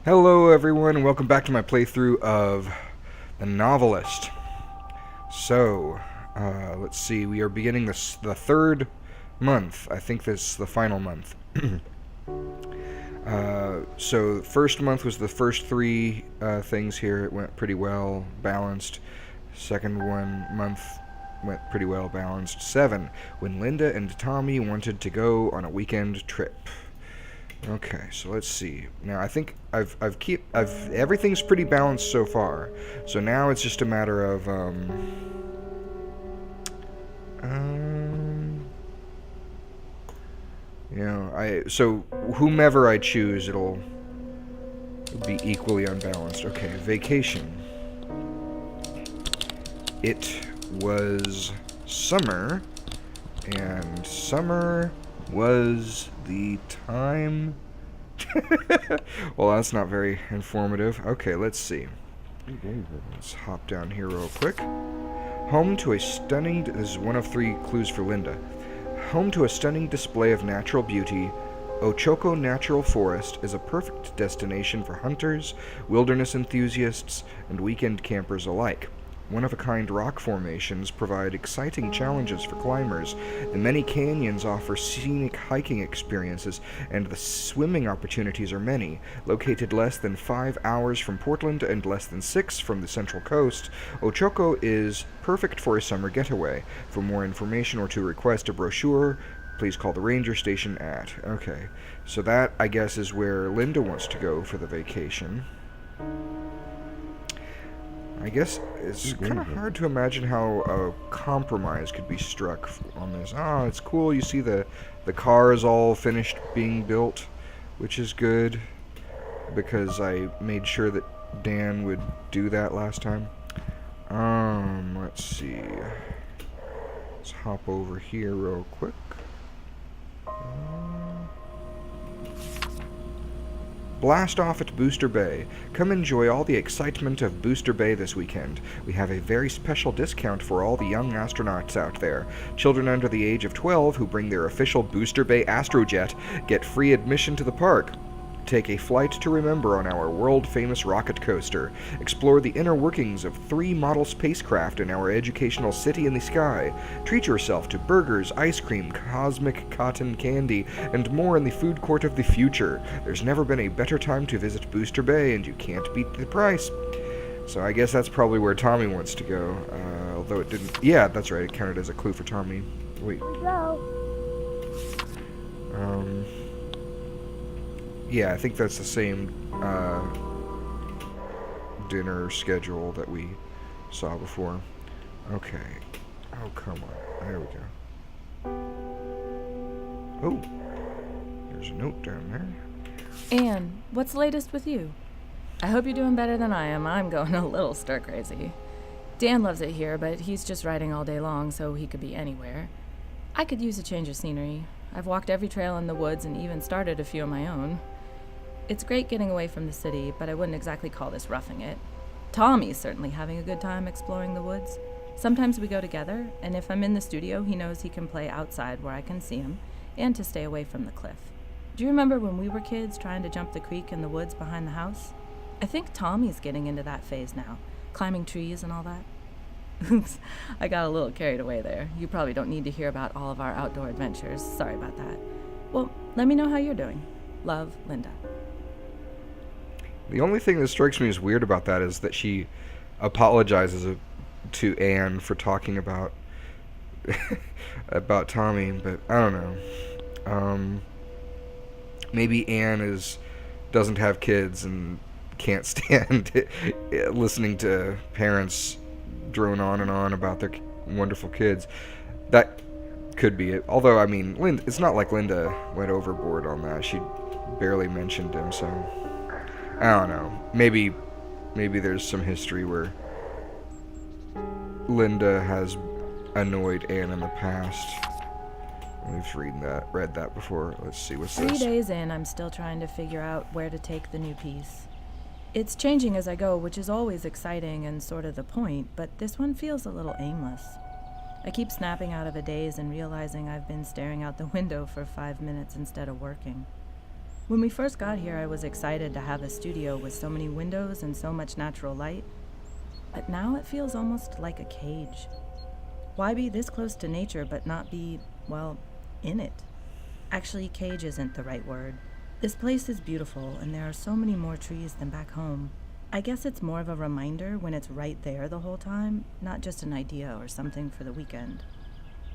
Hello everyone, and welcome back to my playthrough of The Novelist. So, let's see, we are beginning the third month. I think this is the final month. So, first month was the first three things here. It went pretty well, balanced. Second month went pretty well, balanced. 7, when Linda and Tommy wanted to go on a weekend trip. Okay, so let's see. Now I think I've everything's pretty balanced so far. So now it's just a matter of so whomever I choose, it'll be equally unbalanced. Okay, vacation. It was summer, and summer was the time. Well, that's not very informative. Okay, let's see. Let's hop down here real quick. Home to a stunning... This is one of 3 clues for Linda. Home to a stunning display of natural beauty, Ochoko Natural Forest is a perfect destination for hunters, wilderness enthusiasts, and weekend campers alike. One-of-a-kind rock formations provide exciting challenges for climbers. The many canyons offer scenic hiking experiences, and the swimming opportunities are many. Located less than 5 hours from Portland and less than 6 from the Central Coast, Ochoko is perfect for a summer getaway. For more information or to request a brochure, please call the ranger station at... Okay, so that, I guess, is where Linda wants to go for the vacation. I guess it's kind of hard to imagine how a compromise could be struck on this. Oh, it's cool. You see the car is all finished being built, which is good, because I made sure that Dan would do that last time. Let's see. Let's hop over here real quick. Blast off at Booster Bay. Come enjoy all the excitement of Booster Bay this weekend. We have a very special discount for all the young astronauts out there. Children under the age of 12 who bring their official Booster Bay Astrojet get free admission to the park. Take a flight to remember on our world-famous rocket coaster. Explore the inner workings of 3 model spacecraft in our educational city in the sky. Treat yourself to burgers, ice cream, cosmic cotton candy, and more in the food court of the future. There's never been a better time to visit Booster Bay, and you can't beat the price. So I guess that's probably where Tommy wants to go, although it didn't... Yeah, that's right, it counted as a clue for Tommy. Wait. Yeah, I think that's the same dinner schedule that we saw before. Okay. Oh, come on. There we go. Oh, there's a note down there. Anne, what's the latest with you? I hope you're doing better than I am. I'm going a little stir-crazy. Dan loves it here, but he's just riding all day long, so he could be anywhere. I could use a change of scenery. I've walked every trail in the woods and even started a few of my own. It's great getting away from the city, but I wouldn't exactly call this roughing it. Tommy's certainly having a good time exploring the woods. Sometimes we go together, and if I'm in the studio, he knows he can play outside where I can see him, and to stay away from the cliff. Do you remember when we were kids trying to jump the creek in the woods behind the house? I think Tommy's getting into that phase now, climbing trees and all that. Oops, I got a little carried away there. You probably don't need to hear about all of our outdoor adventures. Sorry about that. Well, let me know how you're doing. Love, Linda. The only thing that strikes me as weird about that is that she apologizes to Anne for talking about about Tommy, but I don't know. Maybe Anne doesn't have kids and can't stand listening to parents drone on and on about their wonderful kids. That could be it. Although, I mean, it's not like Linda went overboard on that. She barely mentioned him, so I don't know. Maybe there's some history where Linda has annoyed Anne in the past. We've read that before. Let's see, what's 3 this? days in, I'm still trying to figure out where to take the new piece. It's changing as I go, which is always exciting and sort of the point, but this one feels a little aimless. I keep snapping out of a daze and realizing I've been staring out the window for 5 minutes instead of working. When we first got here, I was excited to have a studio with so many windows and so much natural light. But now it feels almost like a cage. Why be this close to nature but not be, well, in it? Actually, cage isn't the right word. This place is beautiful, and there are so many more trees than back home. I guess it's more of a reminder when it's right there the whole time, not just an idea or something for the weekend.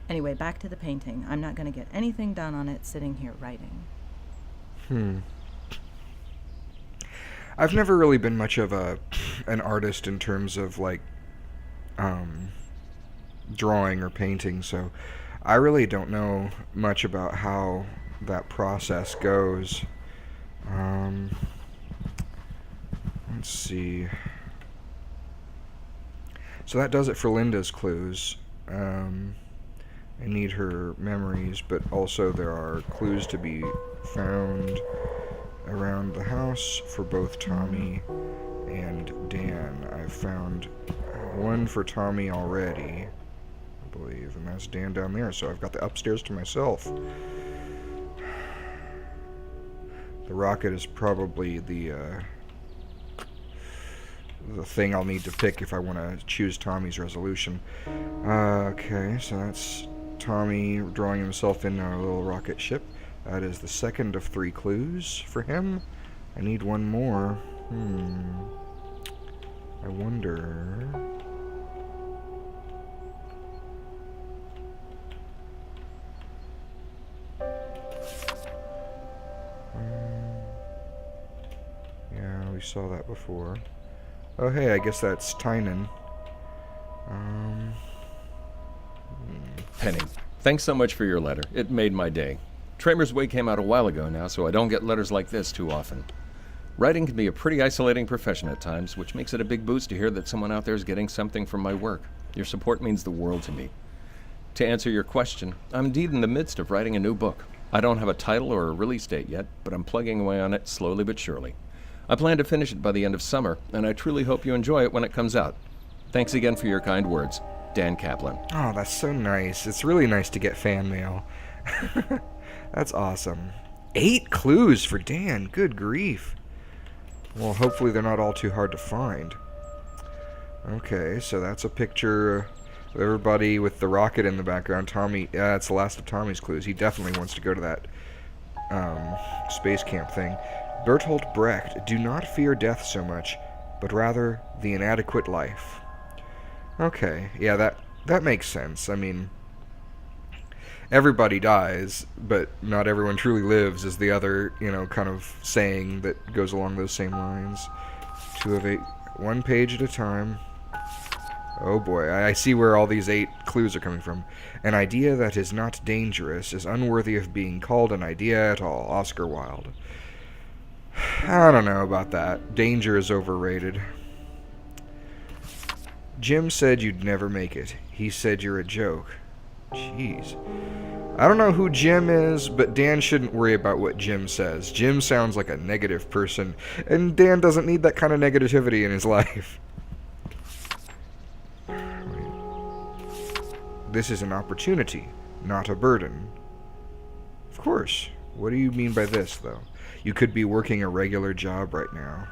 Anyway, back to the painting. I'm not going to get anything done on it sitting here writing. I've never really been much of an artist in terms of, like, drawing or painting, so I really don't know much about how that process goes. Let's see. So that does it for Linda's clues. I need her memories, but also there are clues to be found around the house for both Tommy and Dan. I've found one for Tommy already, I believe, and that's Dan down there, so I've got the upstairs to myself. The rocket is probably the thing I'll need to pick if I want to choose Tommy's resolution. Okay, so that's Tommy drawing himself in a little rocket ship. That is the second of 3 clues for him. I need one more. I wonder... yeah, we saw that before. Oh, hey, I guess that's Tynan. Penny, thanks so much for your letter. It made my day. Tramer's Way came out a while ago now, so I don't get letters like this too often. Writing can be a pretty isolating profession at times, which makes it a big boost to hear that someone out there is getting something from my work. Your support means the world to me. To answer your question, I'm indeed in the midst of writing a new book. I don't have a title or a release date yet, but I'm plugging away on it slowly but surely. I plan to finish it by the end of summer, and I truly hope you enjoy it when it comes out. Thanks again for your kind words. Dan Kaplan. Oh, that's so nice. It's really nice to get fan mail. That's awesome. 8 clues for Dan. Good grief. Well, hopefully they're not all too hard to find. Okay, so that's a picture of everybody with the rocket in the background. Tommy, that's the last of Tommy's clues. He definitely wants to go to that space camp thing. Bertolt Brecht, do not fear death so much, but rather the inadequate life. Okay, yeah, that makes sense. I mean, everybody dies, but not everyone truly lives is the other, kind of saying that goes along those same lines. 2 of 8, 1 page at a time. Oh boy, I see where all these 8 clues are coming from. An idea that is not dangerous is unworthy of being called an idea at all. Oscar Wilde. I don't know about that. Danger is overrated. Jim said you'd never make it. He said you're a joke. Jeez. I don't know who Jim is, but Dan shouldn't worry about what Jim says. Jim sounds like a negative person, and Dan doesn't need that kind of negativity in his life. This is an opportunity, not a burden. Of course. What do you mean by this, though? You could be working a regular job right now.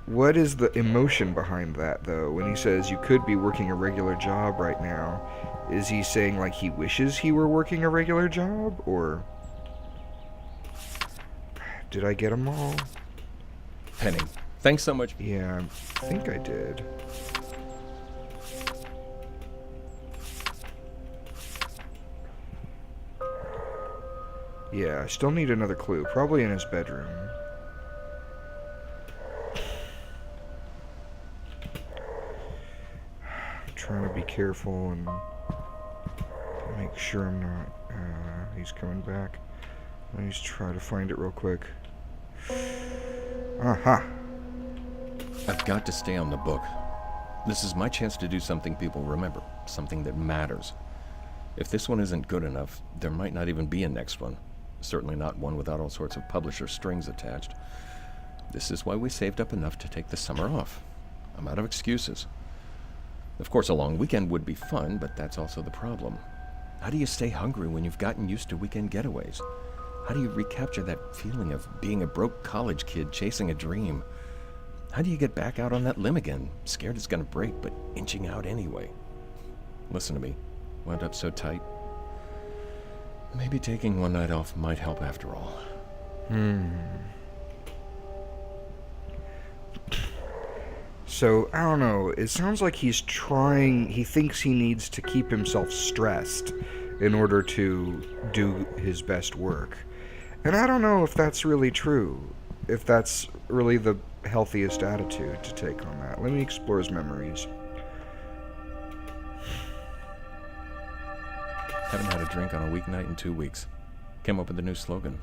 What is the emotion behind that, though, when he says you could be working a regular job right now? Is he saying, like, he wishes he were working a regular job, or... Did I get them all? Penny, thanks so much. Yeah, I think I did. Yeah, I still need another clue. Probably in his bedroom. I'm trying to be careful and make sure I'm not... he's coming back. Let me just try to find it real quick. Aha! I've got to stay on the book. This is my chance to do something people remember, something that matters. If this one isn't good enough, there might not even be a next one. Certainly not one without all sorts of publisher strings attached. This is why we saved up enough to take the summer off. I'm out of excuses. Of course, a long weekend would be fun, but that's also the problem. How do you stay hungry when you've gotten used to weekend getaways? How do you recapture that feeling of being a broke college kid chasing a dream? How do you get back out on that limb again, scared it's gonna break, but inching out anyway? Listen to me. Wound up so tight. Maybe taking one night off might help after all. So, I don't know, it sounds like he thinks he needs to keep himself stressed in order to do his best work. And I don't know if that's really true, if that's really the healthiest attitude to take on that. Let me explore his memories. Haven't had a drink on a weeknight in 2 weeks. Came up with a new slogan.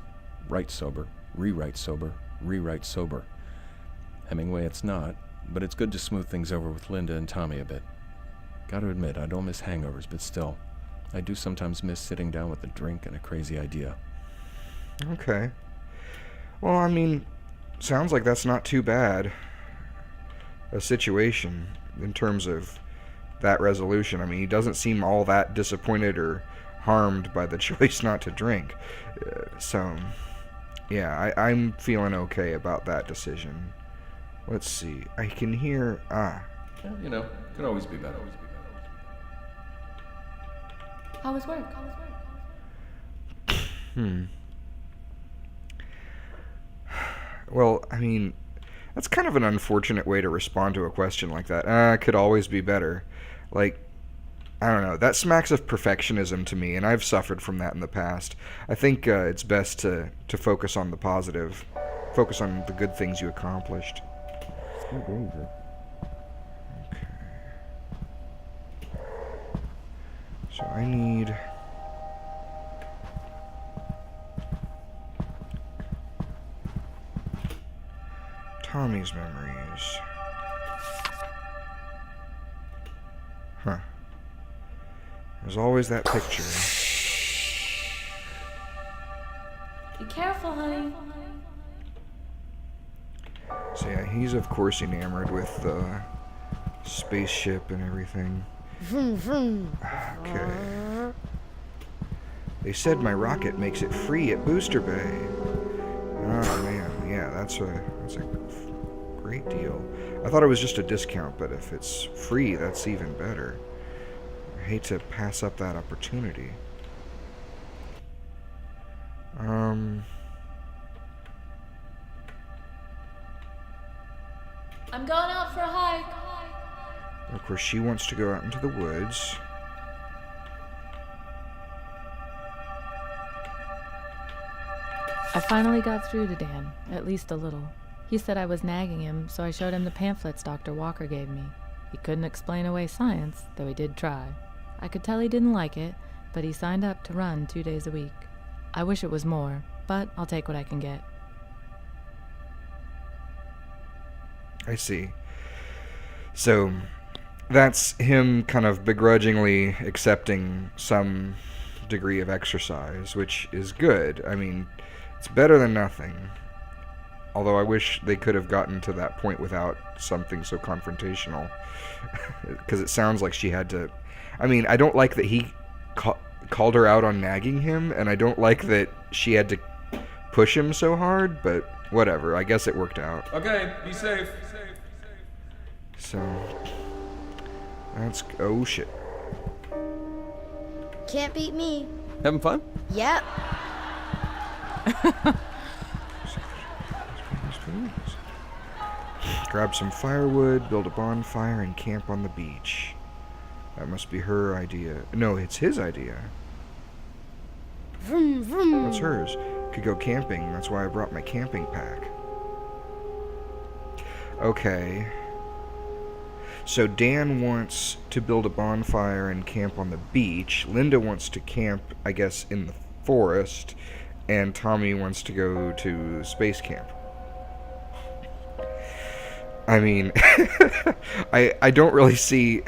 Write sober, rewrite sober, rewrite sober. Hemingway it's not, but it's good to smooth things over with Linda and Tommy a bit. Gotta admit, I don't miss hangovers, but still, I do sometimes miss sitting down with a drink and a crazy idea. Okay. Well, I mean, sounds like that's not too bad a situation in terms of that resolution. I mean, he doesn't seem all that disappointed or harmed by the choice not to drink. So, yeah, I'm feeling okay about that decision. Let's see. I can hear... Yeah, you know, could always be better. How was work? Well, I mean, that's kind of an unfortunate way to respond to a question like that. Could always be better. Like, I don't know. That smacks of perfectionism to me, and I've suffered from that in the past. I think it's best to focus on the positive. Focus on the good things you accomplished. Okay. So I need... Tommy's memories. Huh. There's always that picture. Be careful, honey. So yeah, he's of course enamored with the spaceship and everything. Okay. They said my rocket makes it free at Booster Bay. Oh man, yeah, that's a great deal. I thought it was just a discount, but if it's free, that's even better. I hate to pass up that opportunity. I'm going out for a hike. Of course, she wants to go out into the woods. I finally got through to Dan, at least a little. He said I was nagging him, so I showed him the pamphlets Dr. Walker gave me. He couldn't explain away science, though he did try. I could tell he didn't like it, but he signed up to run 2 days a week. I wish it was more, but I'll take what I can get. I see. So, that's him kind of begrudgingly accepting some degree of exercise, which is good. I mean, it's better than nothing. Although I wish they could have gotten to that point without something so confrontational. Because it sounds like she had to... I mean, I don't like that he called her out on nagging him, and I don't like that she had to push him so hard, but whatever. I guess it worked out. Okay, be safe. So... That's... Oh, shit. Can't beat me. Having fun? Yep. Grab some firewood, build a bonfire, and camp on the beach. That must be her idea. No, it's his idea. Vroom, vroom. What's hers? Could go camping. That's why I brought my camping pack. Okay. So Dan wants to build a bonfire and camp on the beach. Linda wants to camp, I guess, in the forest. And Tommy wants to go to space camp. I mean, I don't really see...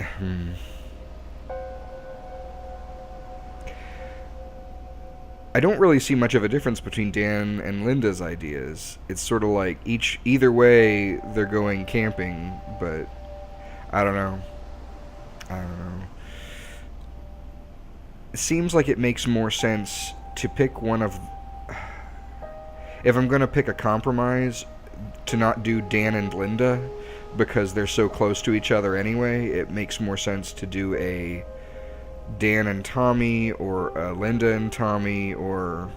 I don't really see much of a difference between Dan and Linda's ideas. It's sort of like either way they're going camping, but I don't know. It seems like it makes more sense to pick one of... if I'm going to pick a compromise, to not do Dan and Linda, because they're so close to each other anyway, it makes more sense to do a Dan and Tommy, or a Linda and Tommy, or,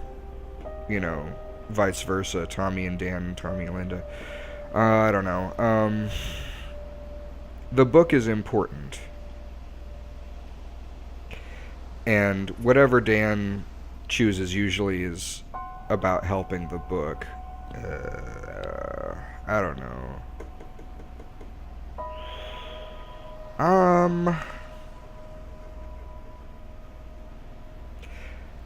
vice versa, Tommy and Dan, Tommy and Linda. I don't know. The book is important. And whatever Dan chooses usually is about helping the book. I don't know.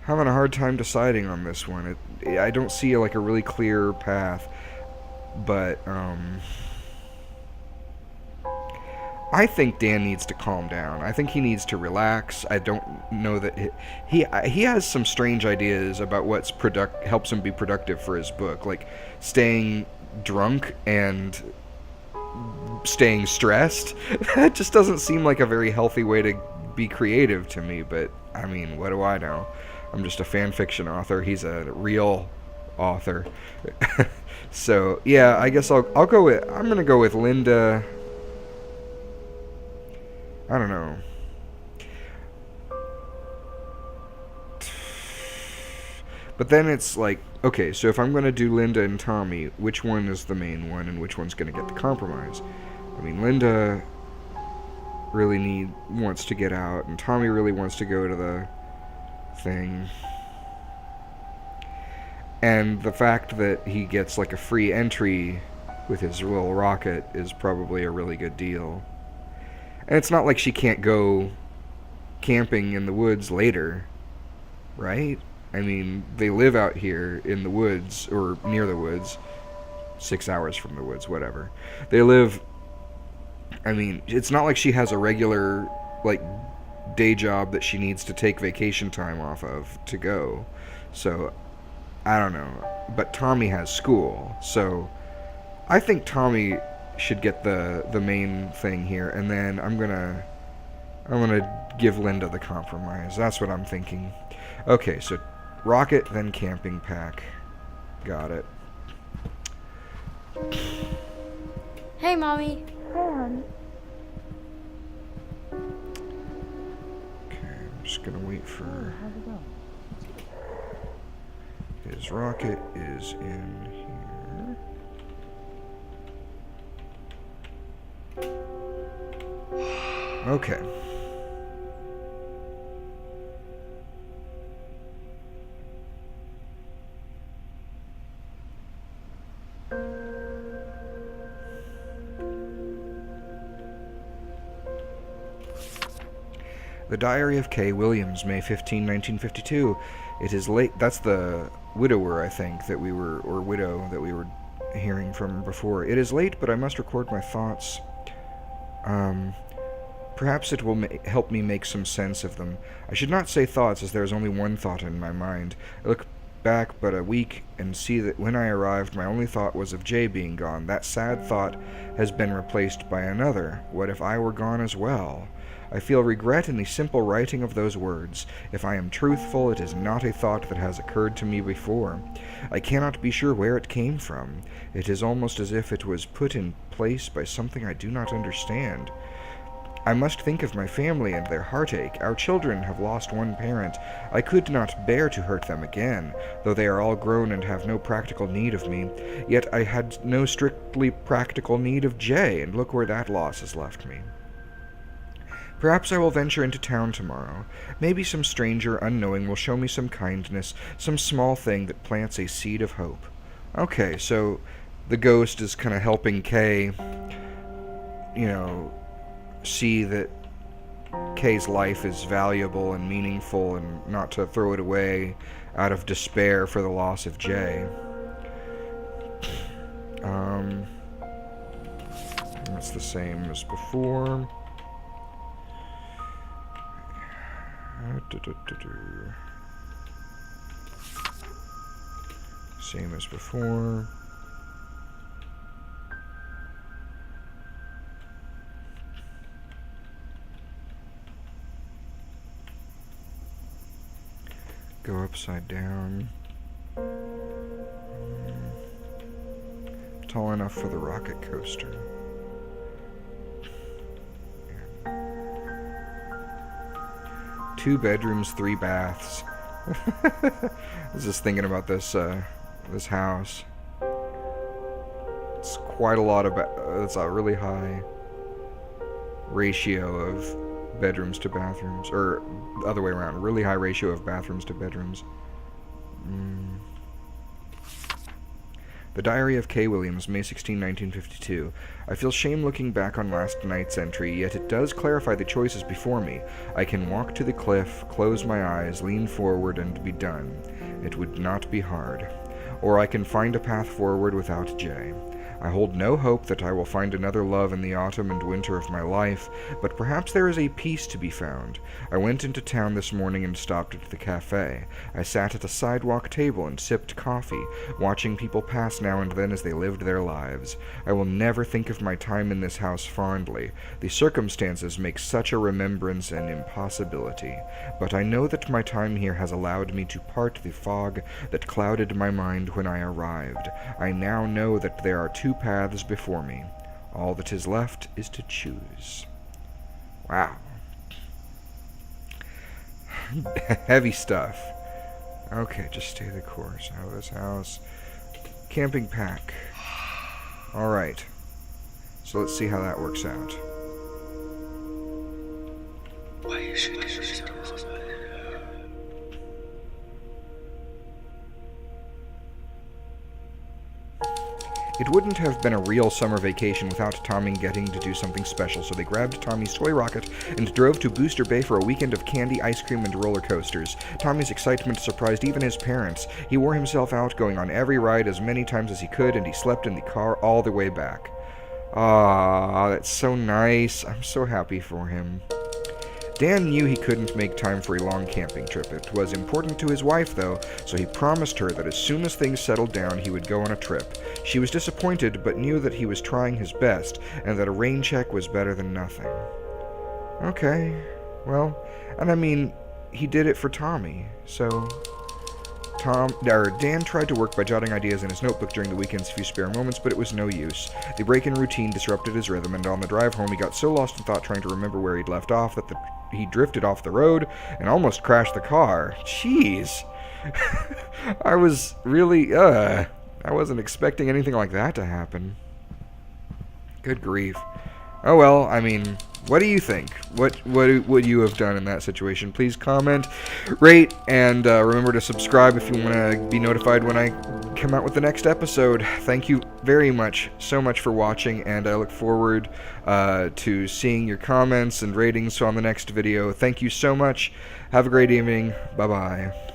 Having a hard time deciding on this one. I don't see like a really clear path, but I think Dan needs to calm down. I think he needs to relax. I don't know that he has some strange ideas about what's helps him be productive for his book, like staying drunk and staying stressed. That just doesn't seem like a very healthy way to be creative to me, but I mean, what do I know? I'm just a fan fiction author. He's a real author. So, yeah, I guess I'm going to go with Linda. I don't know. But then it's like, okay, so if I'm going to do Linda and Tommy, which one is the main one and which one's going to get the compromise? I mean, Linda really wants to get out, and Tommy really wants to go to the thing. And the fact that he gets like a free entry with his little rocket is probably a really good deal. And it's not like she can't go camping in the woods later, right? I mean, they live out here in the woods, or near the woods, 6 hours from the woods, whatever. They live, I mean, it's not like she has a regular, like, day job that she needs to take vacation time off of to go. So, I don't know. But Tommy has school, so I think Tommy should get the main thing here, and then I'm gonna give Linda the compromise. That's what I'm thinking. Okay, so rocket, then camping pack. Got it. Hey, Mommy. Okay, I'm just gonna wait for... His rocket is in here. Okay. The Diary of Kay Williams, May 15, 1952. It is late. That's the widower, I think, that we were, or widow, that we were hearing from before. It is late, but I must record my thoughts. Perhaps it will help me make some sense of them. I should not say thoughts, as there is only one thought in my mind. I look back but a week and see that when I arrived, my only thought was of Jay being gone. That sad thought has been replaced by another. What if I were gone as well? I feel regret in the simple writing of those words. If I am truthful, it is not a thought that has occurred to me before. I cannot be sure where it came from. It is almost as if it was put in place by something I do not understand. I must think of my family and their heartache. Our children have lost one parent. I could not bear to hurt them again, though they are all grown and have no practical need of me. Yet I had no strictly practical need of Jay, and look where that loss has left me. Perhaps I will venture into town tomorrow. Maybe some stranger unknowing will show me some kindness, some small thing that plants a seed of hope. Okay, so the ghost is kind of helping Kay, see that Kay's life is valuable and meaningful and not to throw it away out of despair for the loss of Jay. That's the same as before. Same as before. Go upside down. tall enough for the rocket coaster. Two bedrooms, 3 baths. I was just thinking about this this house. It's quite a lot of it's a really high ratio of bedrooms to bathrooms, or the other way around, really high ratio of bathrooms to bedrooms. The Diary of Kay Williams, May 16, 1952. I feel shame looking back on last night's entry, yet it does clarify the choices before me. I can walk to the cliff, close my eyes, lean forward, and be done. It would not be hard. Or I can find a path forward without Jay. I hold no hope that I will find another love in the autumn and winter of my life, but perhaps there is a peace to be found. I went into town this morning and stopped at the cafe. I sat at a sidewalk table and sipped coffee, watching people pass now and then as they lived their lives. I will never think of my time in this house fondly. The circumstances make such a remembrance an impossibility. But I know that my time here has allowed me to part the fog that clouded my mind when I arrived. I now know that there are 2 paths before me. All that is left is to choose. Wow. Heavy stuff. Okay, just stay the course. Out of this house. Camping pack. Alright. So let's see how that works out. It wouldn't have been a real summer vacation without Tommy getting to do something special, so they grabbed Tommy's toy rocket and drove to Booster Bay for a weekend of candy, ice cream, and roller coasters. Tommy's excitement surprised even his parents. He wore himself out, going on every ride as many times as he could, and he slept in the car all the way back. Ah, that's so nice. I'm so happy for him. Dan knew he couldn't make time for a long camping trip. It was important to his wife, though, so he promised her that as soon as things settled down, he would go on a trip. She was disappointed, but knew that he was trying his best, and that a rain check was better than nothing. Okay, well, and I mean, he did it for Tommy, so... Dan tried to work by jotting ideas in his notebook during the weekend's few spare moments, but it was no use. The break in routine disrupted his rhythm, and on the drive home he got so lost in thought trying to remember where he'd left off that he drifted off the road and almost crashed the car. Jeez. I was really, I wasn't expecting anything like that to happen. Good grief. Oh well, I mean, what do you think? What would you have done in that situation? Please comment, rate, and remember to subscribe if you want to be notified when I come out with the next episode. Thank you very much, so much for watching, and I look forward to seeing your comments and ratings on the next video. Thank you so much. Have a great evening. Bye-bye.